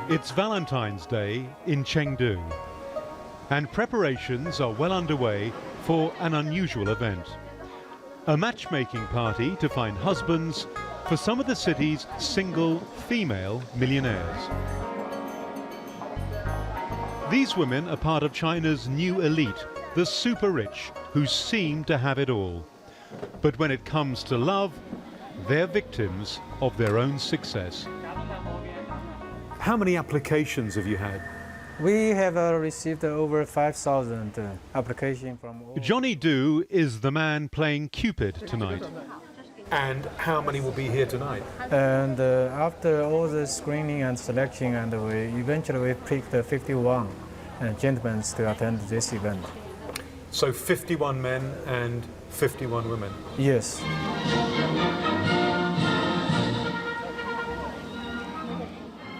It's Valentine's Day in Chengdu, and preparations are well underway for an unusual event. A matchmaking party to find husbands for some of the city's single female millionaires. These women are part of China's new elite, the super rich, who seem to have it all. But when it comes to love, they're victims of their own success. How many applications have you had? We have received over 5,000 applications from all. Johnny Do is the man playing Cupid tonight. And how many will be here tonight? And after all the screening and selection, and we eventually picked 51 gentlemen to attend this event. So 51 men and 51 women? Yes.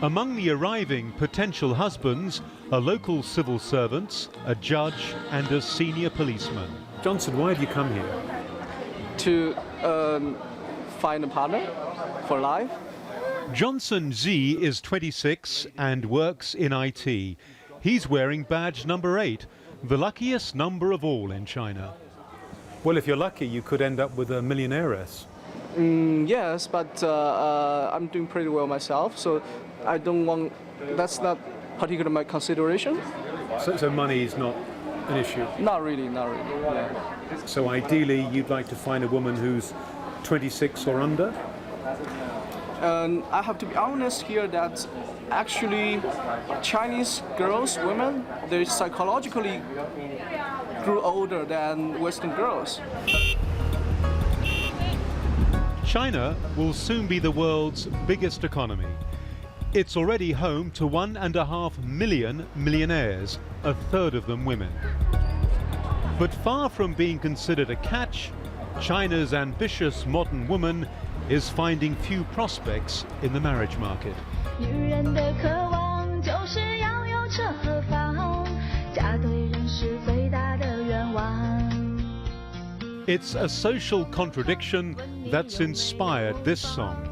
Among the arriving potential husbands are local civil servants, a judge and a senior policeman. Johnson, why did you come here? To find a partner for life. Johnson Z is 26 and works in IT. He's wearing badge number 8, the luckiest number of all in China. Well, if you're lucky, you could end up with a millionairess. Yes, but I'm doing pretty well myself, so I don't want, that's not particularly my consideration. So money is not an issue? Not really, not really. Yeah. So ideally, you'd like to find a woman who's 26 or under? And I have to be honest here that actually Chinese girls, women, they psychologically grew older than Western girls. China will soon be the world's biggest economy. It's already home to 1.5 million millionaires, a third of them women. But far from being considered a catch, China's ambitious modern woman is finding few prospects in the marriage market. It's a social contradiction that's inspired this song.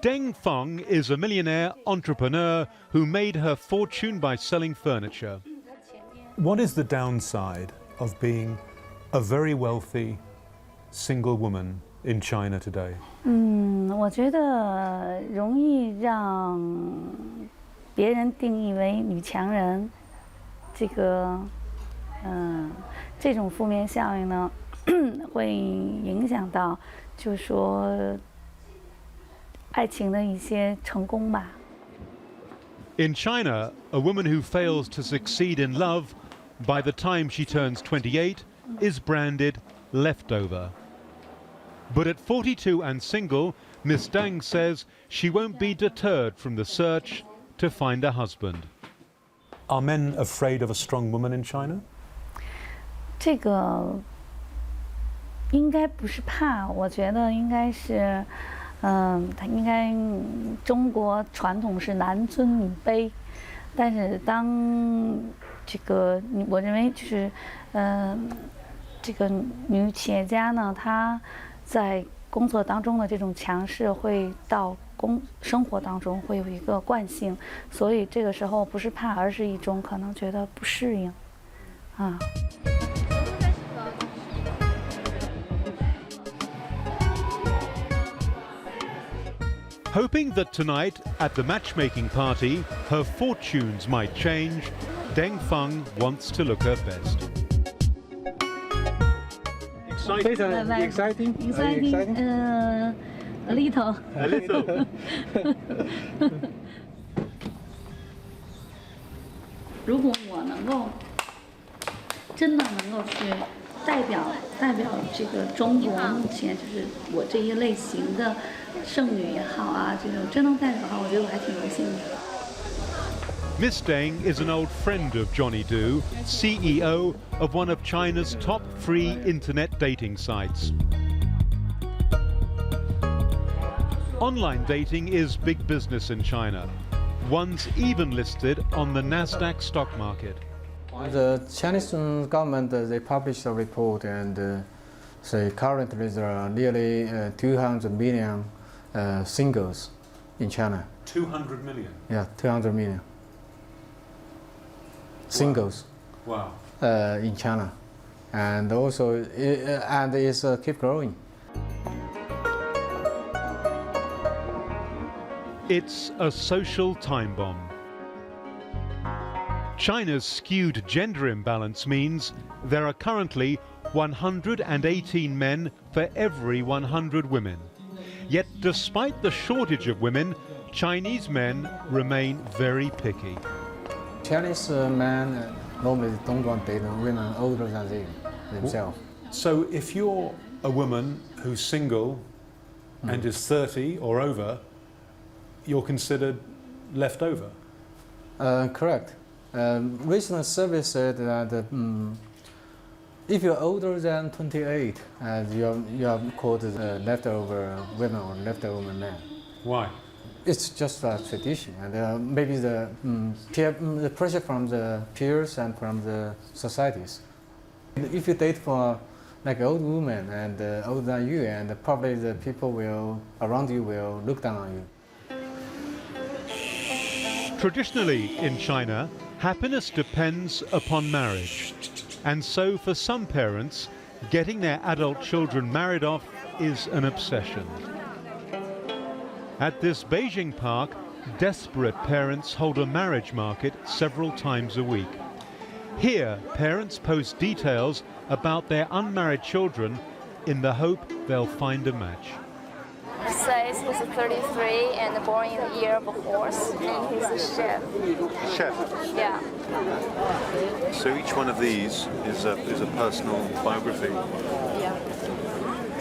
Deng Feng is a millionaire entrepreneur who made her fortune by selling furniture. What is the downside of being a very wealthy single woman in China today? 我觉得容易让别人定义为女强人，这种负面效应呢，会影响到，就是说爱情的一些成功吧。In China, a woman who fails to succeed in love by the time she turns 28 is branded leftover. But at 42 and single, Miss Deng says she won't be deterred from the search to find a husband. Are men afraid of a strong woman in China? 这个应该不是怕，我觉得应该是，他应该中国传统是男尊女卑，但是当这个我认为就是，这个女企业家呢，她在工作当中的这种强势会到生活当中会有一个惯性，所以这个时候不是怕，而是一种可能觉得不适应，啊。Hoping that tonight, at the matchmaking party, her fortunes might change, Deng Feng wants to look her best. Exciting? A little. A little. 如果我能够真的能够去代表这个中国目前就是我这一类型的剩女也好啊，这种真能代表的话，我觉得我还挺荣幸的。Miss Deng is an old friend of Johnny Do, CEO of one of China's top free internet dating sites. Online dating is big business in China. One's even listed on the Nasdaq stock market. The Chinese government, they published a report and say currently there are nearly 200 million singles in China. 200 million? Yeah, 200 million. Singles. Wow. In China. And also, it's keep growing. It's a social time bomb. China's skewed gender imbalance means there are currently 118 men for every 100 women. Yet despite the shortage of women, Chinese men remain very picky. Chinese men normally don't want to date women older than themselves. So if you're a woman who's single and is 30 or over, you're considered left over? Correct. Recent survey said that if you're older than 28, you are called leftover women or leftover men. Why? It's just a tradition, and maybe the pressure from the peers and from the societies. If you date for like an old woman and older than you, and probably the people around you will look down on you. Traditionally in China, happiness depends upon marriage. And so for some parents, getting their adult children married off is an obsession. At this Beijing park, desperate parents hold a marriage market several times a week. Here, parents post details about their unmarried children in the hope they'll find a match. Says he's 33 and born in the year of a horse, and he's a chef. Chef. Yeah. So each one of these is a personal biography. Yeah.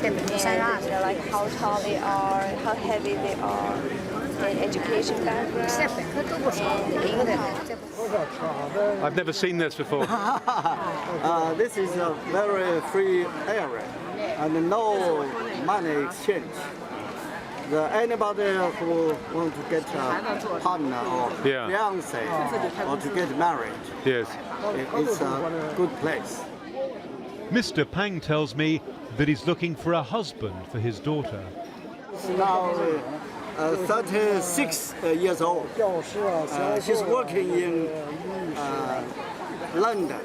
And like how tall they are, how heavy they are, and education background, and income. I've never seen this before. This is a very free area and no money exchange. Anybody who wants to get a partner or fiance or to get married, Yes. it's a good place. Mr. Pang tells me that he's looking for a husband for his daughter. Now 36 years old. She's working in London.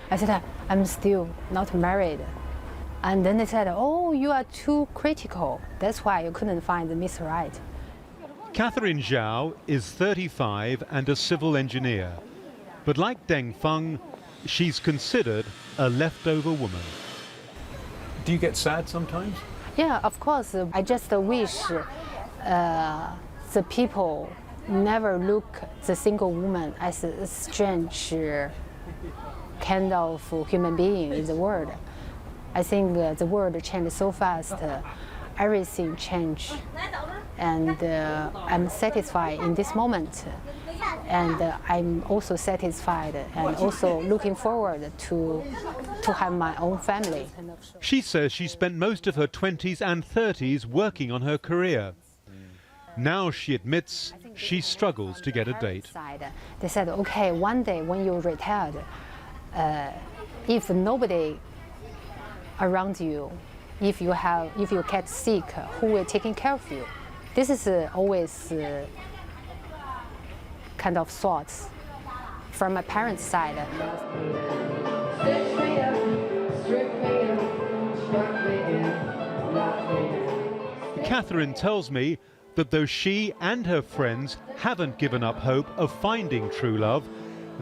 I said, I'm still not married. And then they said, oh, you are too critical. That's why you couldn't find the Miss Right. Catherine Zhao is 35 and a civil engineer. But like Deng Feng, she's considered a leftover woman. Do you get sad sometimes? Yeah, of course. I just wish the people never look the single woman as a strange kind of human being in the world. I think the world changed so fast, everything changed, and I'm satisfied in this moment. And I'm also satisfied and also looking forward to have my own family. She says she spent most of her 20s and 30s working on her career. Now she admits she struggles to get a date. They said, okay, one day when you're retired, if nobody around you, if you get sick, who will take care of you? This is always kind of thoughts from my parents' side. Catherine tells me that though she and her friends haven't given up hope of finding true love,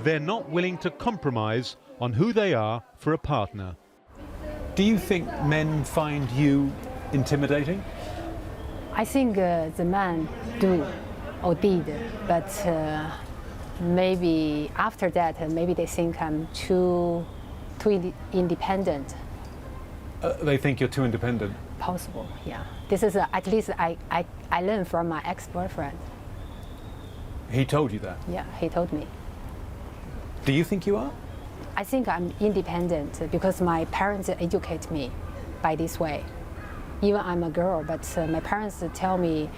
they're not willing to compromise on who they are for a partner. Do you think men find you intimidating? I think the men do or did, but maybe after that, maybe they think I'm too too independent. They think you're too independent. Possible, yeah. This is at least I learned from my ex-boyfriend. He told you that? Yeah, he told me. Do you think you are? I think I'm independent because my parents educate me by this way. Even I'm a girl, but my parents tell me,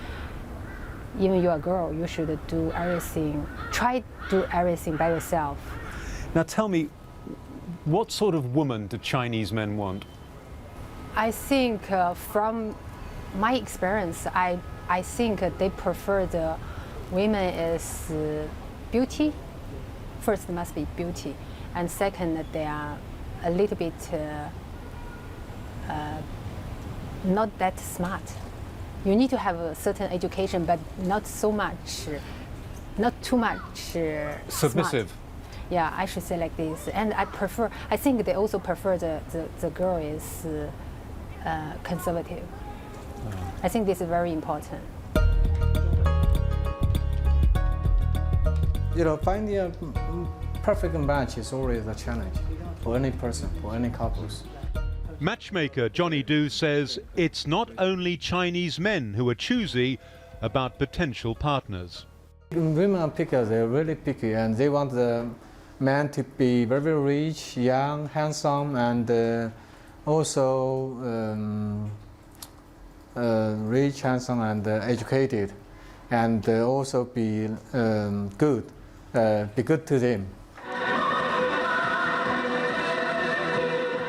even you're a girl, you should do everything, try to do everything by yourself. Now tell me, what sort of woman do Chinese men want? I think from my experience, I think they prefer the women is beauty. First, must be beauty, and second, they are a little bit not that smart. You need to have a certain education, but not so much, not too much Submissive. Smart. Yeah, I should say like this. And I think they also prefer the girl is conservative. I think this is very important. Finding a perfect match is always a challenge for any person, for any couples. Matchmaker Johnny Do says it's not only Chinese men who are choosy about potential partners. Women are pickers, they're really picky, and they want the man to be very rich, young, handsome, and also rich, handsome, and educated, and also be good to them.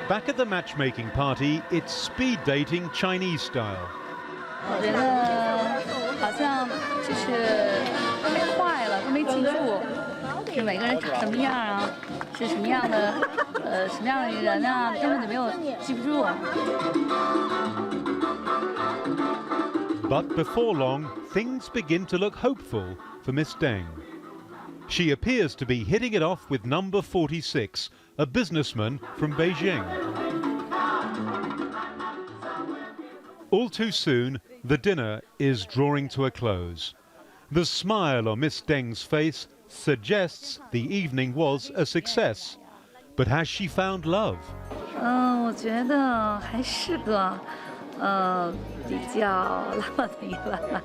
Back at the matchmaking party, it's speed dating Chinese style. 我觉得好像就是太快了，都没记住，是每个人长什么样啊，是什么样的什么样的人啊，根本就没有记不住。But before long, things begin to look hopeful for Miss Deng. She appears to be hitting it off with number 46, a businessman from Beijing. All too soon, the dinner is drawing to a close. The smile on Miss Deng's face suggests the evening was a success. But has she found love? 我觉得还是个比较浪漫的一晚。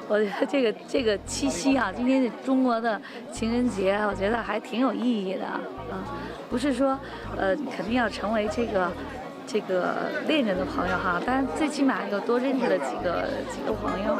我觉得这个七夕啊，今天是中国的情人节，我觉得还挺有意义的啊。不是说肯定要成为这个恋人的朋友哈，但是最起码要多认识了几个朋友。